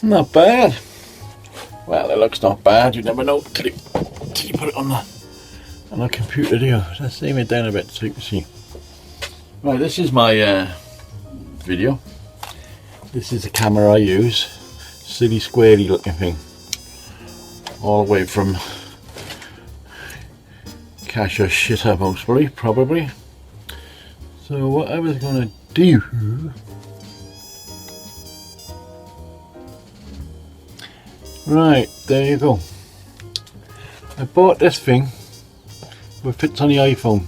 Not bad. Well, it looks not bad. You never know till you put it on the computer. Here, let's aim it down a bit so you can see. Right, this is my video. This is the camera I use. Silly squarey looking thing. All the way from Cash or Shitter, mostly, probably. So what I was gonna do, right, there you go. I bought this thing, but it fits on the iPhone.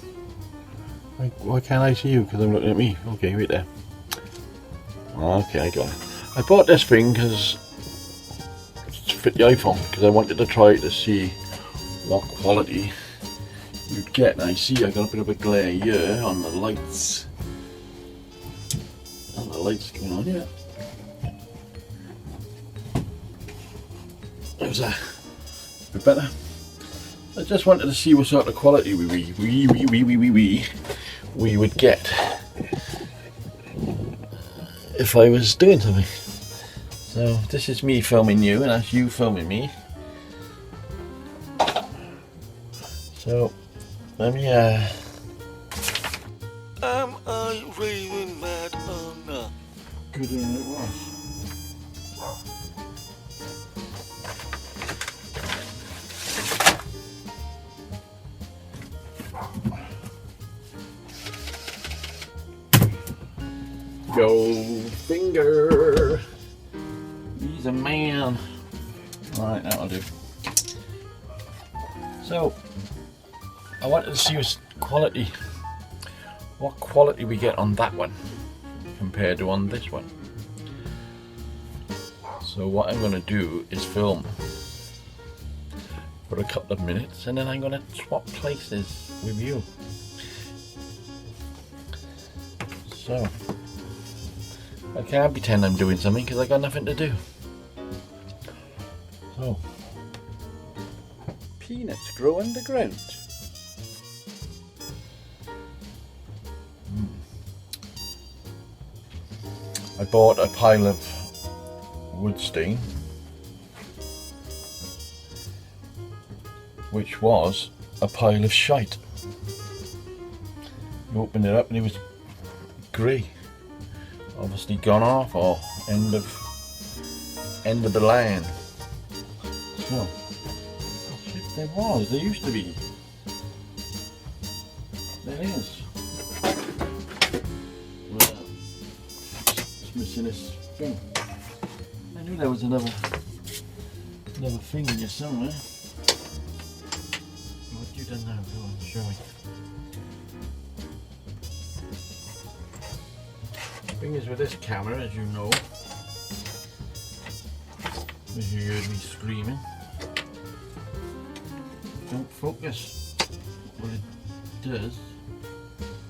Like, why can't I see you? Because I'm looking at me. Okay, wait there. Okay, I got it. I bought this thing because to fit the iPhone, because I wanted to try to see what quality you'd get. And I see I got a bit of a glare here on the lights. And the lights going on here. How's that? A bit better. I just wanted to see what sort of quality we would get if I was doing something. So this is me filming you, and that's you filming me. So let me Am I raving mad or not? Good one it was. Go finger. He's a man. Alright, that'll do. So I wanted to see what quality we get on that one compared to on this one. So what I'm going to do is film for a couple of minutes, and then I'm going to swap places with you. So I can't pretend I'm doing something because I got nothing to do. So peanuts grow underground. I bought a pile of wood stain, which was a pile of shite. You opened it up and it was grey, obviously gone off, or end of the line. So there used to be. There is. Well, it's missing this thing. I knew there was another thing in here somewhere. What you done now? Go on, show me. The thing is with this camera, as you know, as you heard me screaming, don't focus. What it does,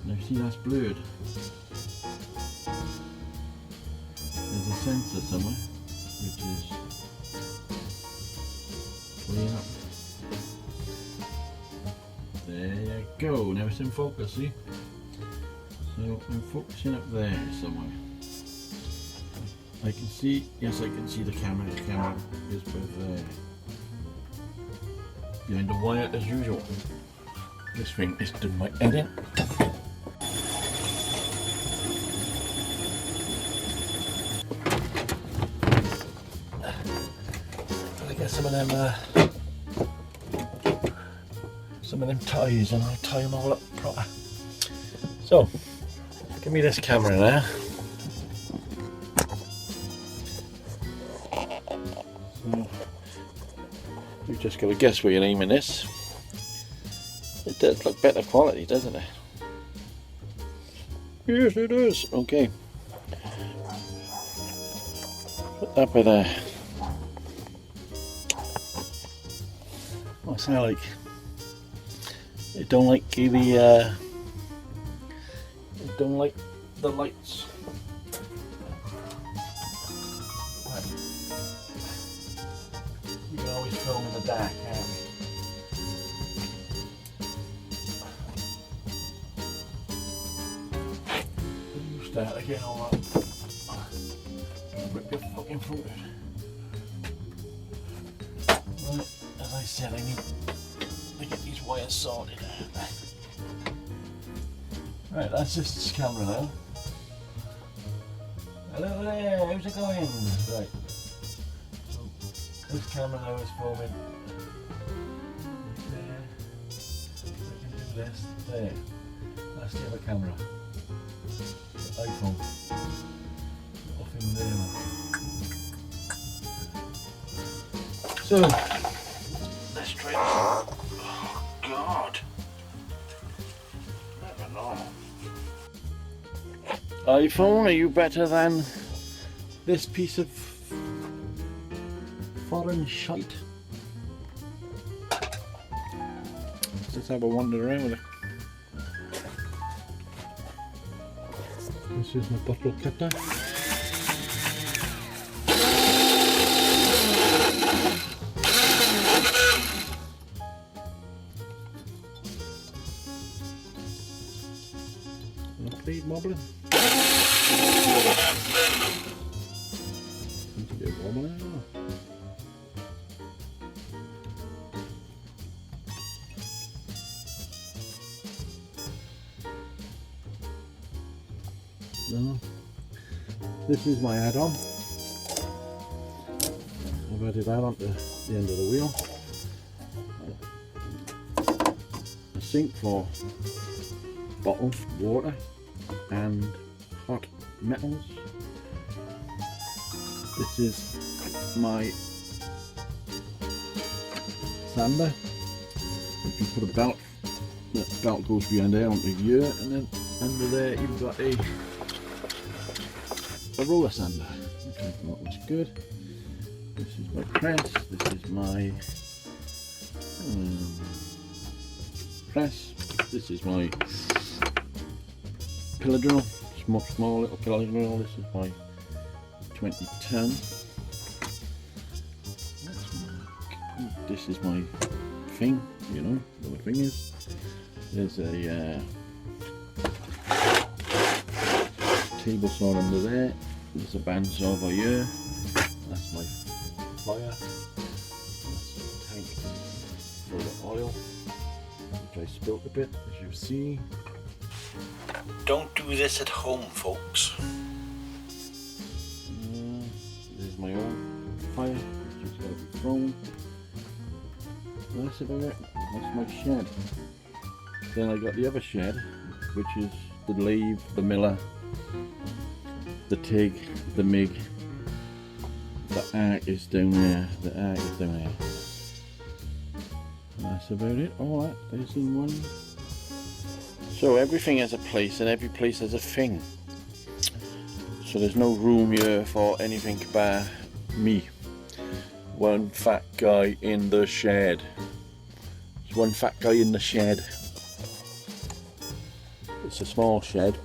now see that's blurred. There's a sensor somewhere which is playing up. There you go, now it's in focus, see? So I'm focusing up there somewhere. I can see, yes I can see the camera is both there. Behind the wire as usual. This thing is doing my edit. I get some of them ties, and I'll tie them all up proper. So give me this camera now. So you've just got to guess where you're aiming this. It does look better quality, doesn't it? Yes, it does. Okay. Put that by there. What's that like? It don't like the it don't like the lights. Right. You can always film in the dark, can't we? Start again all that. Rip your fucking foot out. I said, I need to get these wires sorted. Right, that's this camera now. Hello there, how's it going? Right, so this camera now is filming there. I can do this there. That's the other camera, the iPhone. Off in there now. So let's try this. Oh God, never normal. iPhone, are you better than this piece of foreign shite? Let's just have a wander around with it. This is my bottle cutter. Feed wobbling. Seems to be wobbling. No. This is my add-on. I've added that onto the end of the wheel. A sink for bottled water and hot metals. This is my sander. You can put a belt, that belt goes behind there onto here, and then under there you've got a roller sander. Okay, that looks good. This is my press, this is my press, this is my pillar drill, small little pillar drill. This is my 2010. This is my thing, you know what the thing is. There's a table saw under there. There's a bandsaw over here. That's my fire. That's a tank for the oil, which I spilt a bit, as you see. Don't do this at home, folks. There's my own fire, which has got to be thrown. And that's about it. That's my shed. Then I got the other shed, which is the lathe, the miller, the TIG, the MIG. The arc is down there. The arc is down there. And that's about it. All that is in one. So everything has a place and every place has a thing. So there's no room here for anything but me. One fat guy in the shed. There's one fat guy in the shed. It's a small shed,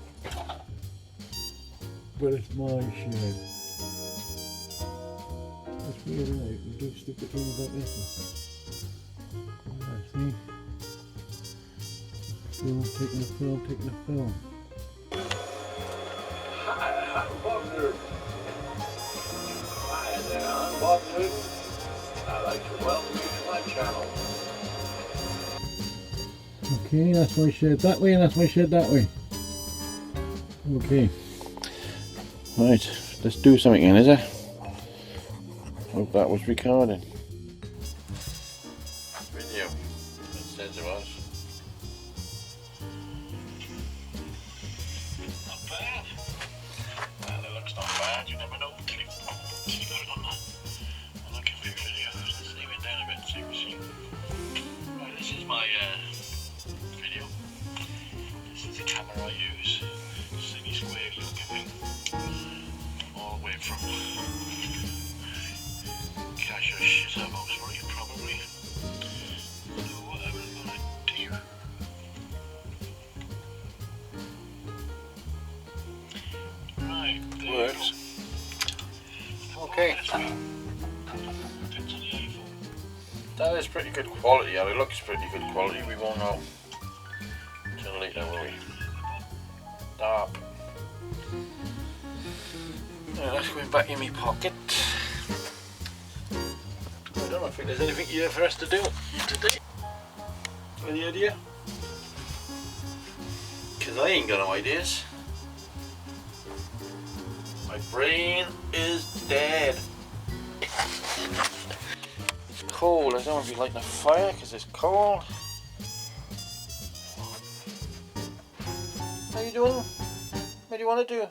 but it's my shed. That's weird, isn't it? You do stick it things like this. See? Film, taking the film, taking the film. Hi, I'm Bob Nurden. Hi there, I'm Bob Nurden. I'd like to welcome you to my channel. Okay, that's my shed that way and that's my shed that way. Okay. Right, let's do something then, is it? Hope that was recording. Video. It says it was. Not bad. Well, it looks not bad. You never know. Keep going on the computer video. Let's leave it down a bit so you can see. Right, this is my video. This is the camera I use. Silly square looking thing. All the way from cash or shit up Oxford, probably. So whatever I'm gonna do. Right, there works. Okay. That is pretty good quality. Yeah, it looks pretty good quality. We won't know until later, will we? Stop. Right, let's go back in my pocket. Put it don't think there's anything here for us to do today. Any idea? Because I ain't got no ideas. My brain is dead. It's cold. I don't want to be lighting a fire because it's cold. How you doing? What do you want to do?